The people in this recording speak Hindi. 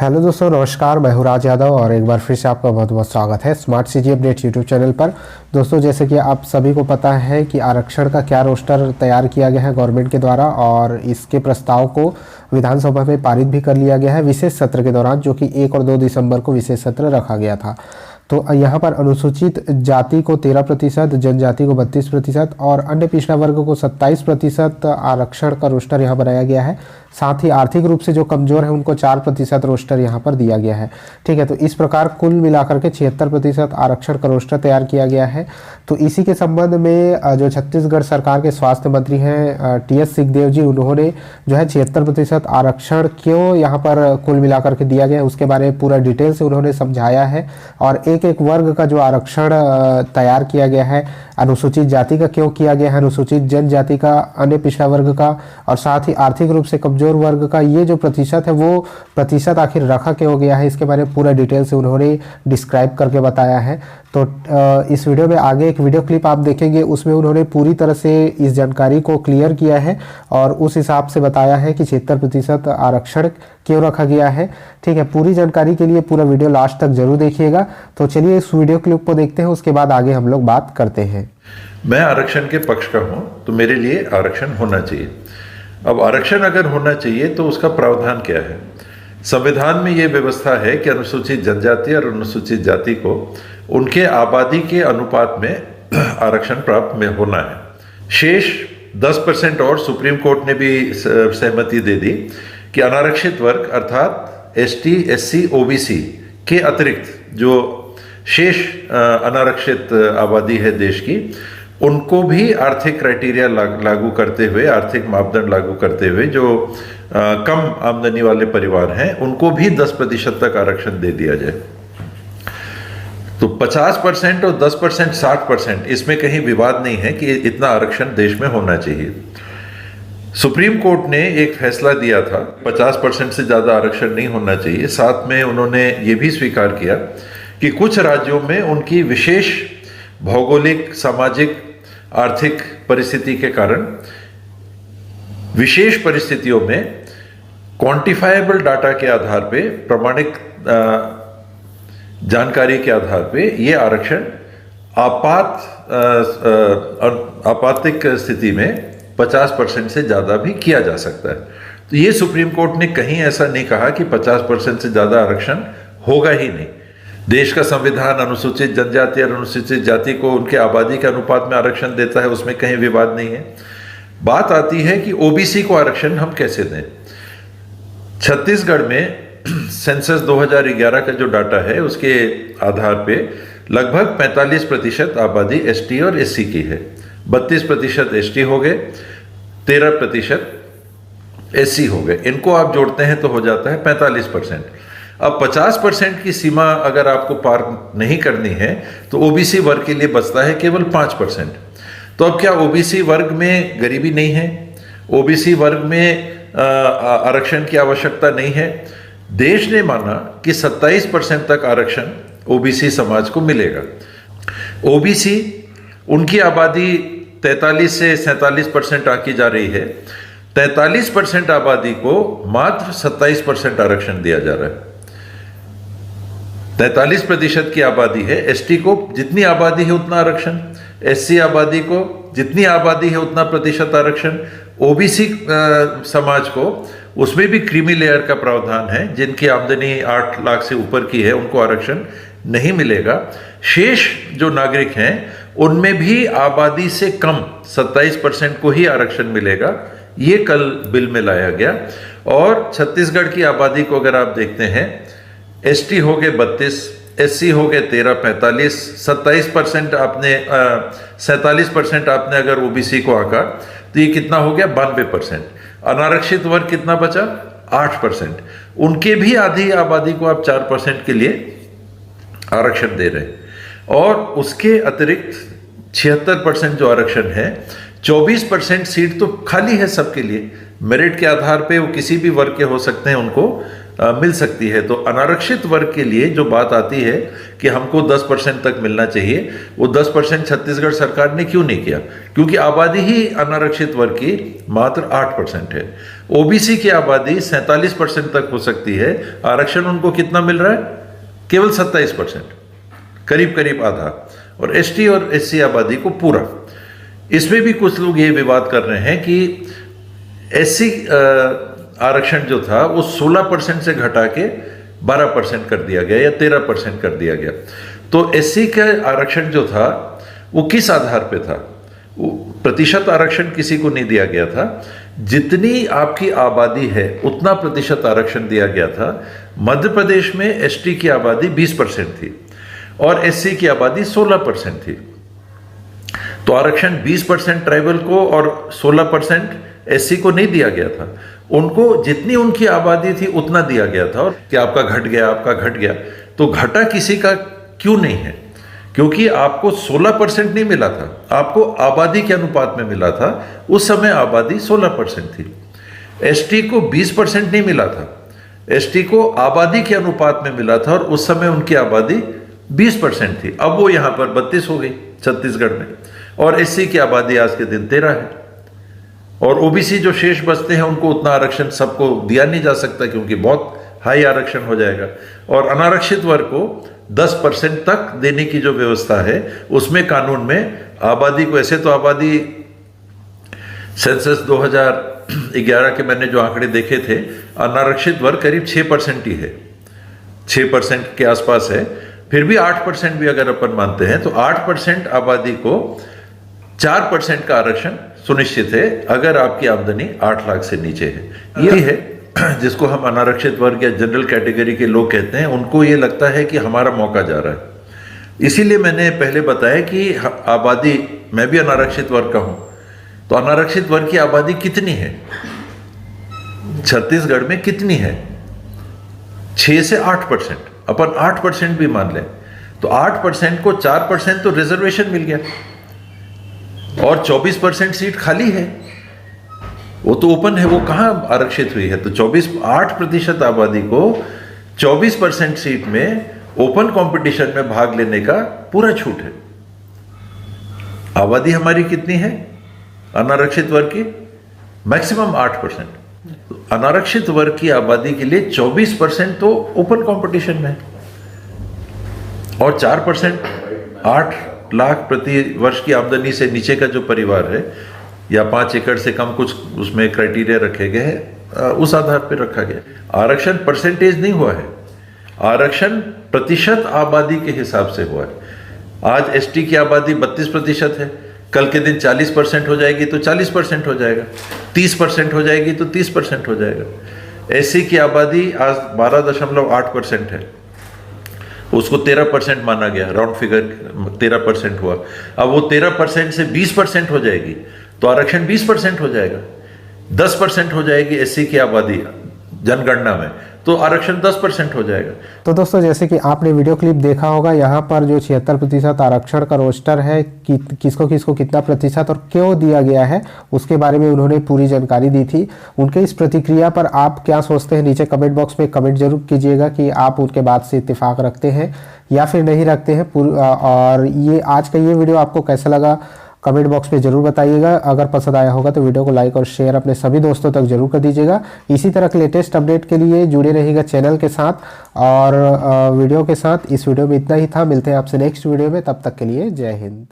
हेलो दोस्तों, नमस्कार। मैं हूं राज यादव और एक बार फिर से आपका बहुत बहुत स्वागत है smart city update YouTube channel पर। दोस्तों, जैसे कि आप सभी को पता है कि आरक्षण का क्या रोस्टर तैयार किया गया है गवर्नमेंट के द्वारा, और इसके प्रस्ताव को विधानसभा में पारित भी कर लिया गया है विशेष सत्र के दौरान, जो कि 1 और 2 दिसंबर को विशेष सत्र रखा गया था। तो यहाँ पर अनुसूचित जाति को 13%, जनजाति को 32% और अन्य पिछड़ा वर्ग को 27% आरक्षण का रोस्टर यहाँ बनाया गया है। साथ ही आर्थिक रूप से जो कमजोर है उनको 4% रोस्टर यहाँ पर दिया गया है। ठीक है, तो इस प्रकार कुल मिलाकर के 76% आरक्षण का रोस्टर तैयार किया गया है। तो इसी के संबंध में जो छत्तीसगढ़ सरकार के स्वास्थ्य मंत्री हैं टी.एस. सिंहदेव जी, उन्होंने जो है 76% आरक्षण क्यों यहाँ पर कुल मिलाकर के दिया गया उसके बारे में पूरा डिटेल से उन्होंने समझाया है। और एक एक वर्ग का जो आरक्षण तैयार किया गया है, अनुसूचित जाति का क्यों किया गया है, अनुसूचित जनजाति का, अन्य पिछड़ा वर्ग का और साथ ही आर्थिक रूप से कमजोर वर्ग का ये जो प्रतिशत है वो प्रतिशत आखिर रखा क्यों गया है, इसके बारे में पूरा डिटेल से उन्होंने डिस्क्राइब करके बताया है। तो इस वीडियो में आगे एक वीडियो क्लिप आप देखेंगे, उसमें उन्होंने पूरी तरह से इस जानकारी को क्लियर किया है और उस हिसाब से बताया है कि 76% आरक्षण क्यों रखा गया है। ठीक है, पूरी जानकारी के लिए पूरा वीडियो लास्ट तक जरूर देखिएगा। तो चलिए इस वीडियो क्लिप को देखते हैं, उसके बाद आगे हम लोग बात करते हैं। मैं आरक्षण के पक्ष का हूं, तो मेरे लिए आरक्षण होना चाहिए। अब आरक्षण अगर होना चाहिए तो उसका प्रावधान क्या है? संविधान में ये व्यवस्था है कि अनुसूचित जनजाति और अनुसूचित जाति को उनके आबादी के अनुपात में आरक्षण प्राप्त में होना है। शेष 10% और सुप्रीम कोर्ट ने भी सहमति दे दी कि अनारक्षित वर्ग अर्थात एसटी, एससी, ओबीसी के अतिरिक्त जो शेष अनारक्षित आबादी है देश की, उनको भी आर्थिक क्राइटेरिया लागू करते हुए, आर्थिक मापदंड लागू करते हुए जो कम आमदनी वाले परिवार हैं उनको भी 10% तक आरक्षण दे दिया जाए। तो 50% और 10%, 60%, इसमें कहीं विवाद नहीं है कि इतना आरक्षण देश में होना चाहिए। सुप्रीम कोर्ट ने एक फैसला दिया था 50% से ज़्यादा आरक्षण नहीं होना चाहिए। साथ में उन्होंने ये भी स्वीकार किया कि कुछ राज्यों में उनकी विशेष भौगोलिक, सामाजिक, आर्थिक परिस्थिति के कारण विशेष परिस्थितियों में क्वांटिफाइबल डाटा के आधार पे, प्रमाणिक जानकारी के आधार पे ये आरक्षण आपातिक स्थिति में 50% से ज़्यादा भी किया जा सकता है। तो ये सुप्रीम कोर्ट ने कहीं ऐसा नहीं कहा कि 50% से ज़्यादा आरक्षण होगा ही नहीं। देश का संविधान अनुसूचित जनजाति और अनुसूचित जाति को उनके आबादी के अनुपात में आरक्षण देता है, उसमें कहीं विवाद नहीं है। बात आती है कि ओबीसी को आरक्षण हम कैसे दें। छत्तीसगढ़ में सेंसस 2011 का जो डाटा है उसके आधार पे लगभग 45% आबादी एसटी और एससी की है, 32% एसटी हो गए, 13% एससी हो गए। इनको आप जोड़ते हैं तो हो जाता है 45%। अब 50% की सीमा अगर आपको पार नहीं करनी है तो ओबीसी वर्ग के लिए बचता है केवल 5%। तो अब क्या ओबीसी वर्ग में गरीबी नहीं है? ओबीसी वर्ग में आरक्षण की आवश्यकता नहीं है? देश ने माना कि 27% तक आरक्षण ओबीसी समाज को मिलेगा। ओबीसी, उनकी आबादी 43 से 47% आकी जा रही है। 43% आबादी को मात्र 27% आरक्षण दिया जा रहा है। 43% की आबादी है, एसटी को जितनी आबादी है उतना आरक्षण, एससी आबादी को जितनी आबादी है उतना प्रतिशत आरक्षण, ओबीसी समाज को उसमें भी क्रीमी लेयर का प्रावधान है। जिनकी आमदनी 8 लाख से ऊपर की है उनको आरक्षण नहीं मिलेगा। शेष जो नागरिक हैं उनमें भी आबादी से कम 27% को ही आरक्षण मिलेगा। ये कल बिल में लाया गया। और छत्तीसगढ़ की आबादी को अगर आप देखते हैं, एसटी हो गए 32, एससी हो गए 13, 45, 27% आपने 47% आपने अगर ओबीसी को आका तो ये कितना हो गया? 92%। अनारक्षित वर्ग कितना बचा? 8%। उनके भी आधी आबादी को आप 4% के लिए आरक्षण दे रहे हैं। और उसके अतिरिक्त 76% जो आरक्षण है, 24% सीट तो खाली है सबके लिए। मेरिट के आधार पे वो किसी भी वर्ग के हो सकते हैं, उनको मिल सकती है। तो अनारक्षित वर्ग के लिए जो बात आती है कि हमको 10% तक मिलना चाहिए, वो 10% छत्तीसगढ़ सरकार ने क्यों नहीं किया? क्योंकि आबादी ही अनारक्षित वर्ग की मात्र 8% है। ओबीसी की आबादी 47% तक हो सकती है, आरक्षण उनको कितना मिल रहा है? केवल 27%, करीब करीब आधा। और एसटी और एससी आबादी को पूरा। इसमें भी कुछ लोग ये विवाद कर रहे हैं कि एससी आरक्षण जो था वो 16% से घटा के 12% कर दिया गया या 13% कर दिया गया। तो एससी का आरक्षण जो था वो किस आधार पे था? वो प्रतिशत आरक्षण किसी को नहीं दिया गया था। जितनी आपकी आबादी है उतना प्रतिशत आरक्षण दिया गया था। मध्य प्रदेश में एसटी की आबादी 20% थी और एससी की आबादी 16% थी। तो आरक्षण 20% ट्राइबल को और 16% एससी को नहीं दिया गया था। उनको जितनी उनकी आबादी थी उतना दिया गया था। और कि आपका घट गया, आपका घट गया, तो घटा किसी का क्यों नहीं है? क्योंकि आपको 16% नहीं मिला था, आपको आबादी के अनुपात में मिला था। उस समय आबादी 16% थी। एसटी को 20% नहीं मिला था, एसटी को आबादी के अनुपात में मिला था और उस समय उनकी आबादी 20% थी। अब वो यहां पर 32 हो गई छत्तीसगढ़ में। और एससी की आबादी आज के दिन 13 है। और ओबीसी जो शेष बचते हैं उनको उतना आरक्षण सबको दिया नहीं जा सकता क्योंकि बहुत हाई आरक्षण हो जाएगा। और अनारक्षित वर्ग को 10% तक देने की जो व्यवस्था है उसमें कानून में आबादी को, ऐसे तो आबादी सेंसस 2011 के मैंने जो आंकड़े देखे थे, अनारक्षित वर्ग करीब 6% ही है, 6% के आसपास है। फिर भी 8% भी अगर अपन मानते हैं तो 8% आबादी को 4% का आरक्षण सुनिश्चित है अगर आपकी आमदनी 8 लाख से नीचे है। ये है जिसको हम अनारक्षित वर्ग या जनरल कैटेगरी के लोग कहते हैं। उनको ये लगता है कि हमारा मौका जा रहा है। इसीलिए मैंने पहले बताया कि आबादी, मैं भी अनारक्षित वर्ग का हूं, तो अनारक्षित वर्ग की आबादी कितनी है छत्तीसगढ़ में? कितनी है? 6 से 8%। अपन 8% भी मान लें तो 8% को 4% तो रिजर्वेशन मिल गया और 24% सीट खाली है, वो तो ओपन है, वो कहां आरक्षित हुई है? तो 8% आबादी को 24% सीट में ओपन कंपटीशन में भाग लेने का पूरा छूट है। आबादी हमारी कितनी है अनारक्षित वर्ग की? मैक्सिमम 8%। अनारक्षित वर्ग की आबादी के लिए 24% तो ओपन कंपटीशन में और 4% 8 लाख प्रति वर्ष की आमदनी से नीचे का जो परिवार है या 5 एकड़ से कम, कुछ उसमें क्राइटेरिया रखे गए हैं, उस आधार पर रखा गया। आरक्षण परसेंटेज नहीं हुआ है, आरक्षण प्रतिशत आबादी के हिसाब से हुआ है। आज एसटी की आबादी 32% है, कल के दिन 40% हो जाएगी तो 40% हो जाएगा, 30% हो जाएगी तो 30% हो जाएगा। एससी की आबादी आज 12.8% है, उसको 13% माना गया, राउंड फिगर 13% हुआ। अब वो 13% से 20% हो जाएगी तो आरक्षण 20% हो जाएगा। 10% हो जाएगी एससी की आबादी जनगणना में तो आरक्षण 10% हो जाएगा। तो दोस्तों, जैसे कि आपने वीडियो क्लिप देखा होगा, यहाँ पर जो 76% आरक्षण का रोस्टर है कि किसको किसको कितना प्रतिशत और क्यों दिया गया है उसके बारे में उन्होंने पूरी जानकारी दी थी। उनके इस प्रतिक्रिया पर आप क्या सोचते हैं? नीचे कमेंट बॉक्स में कमेंट जरूर कीजिएगा कि आप उनके बात से इत्तेफाक रखते हैं या फिर नहीं रखते हैं। और ये आज का ये वीडियो आपको कैसा लगा कमेंट बॉक्स में ज़रूर बताइएगा। अगर पसंद आया होगा तो वीडियो को लाइक और शेयर अपने सभी दोस्तों तक जरूर कर दीजिएगा। इसी तरह के लेटेस्ट अपडेट के लिए जुड़े रहिएगा चैनल के साथ और वीडियो के साथ। इस वीडियो में इतना ही था, मिलते हैं आपसे नेक्स्ट वीडियो में, तब तक के लिए जय हिंद।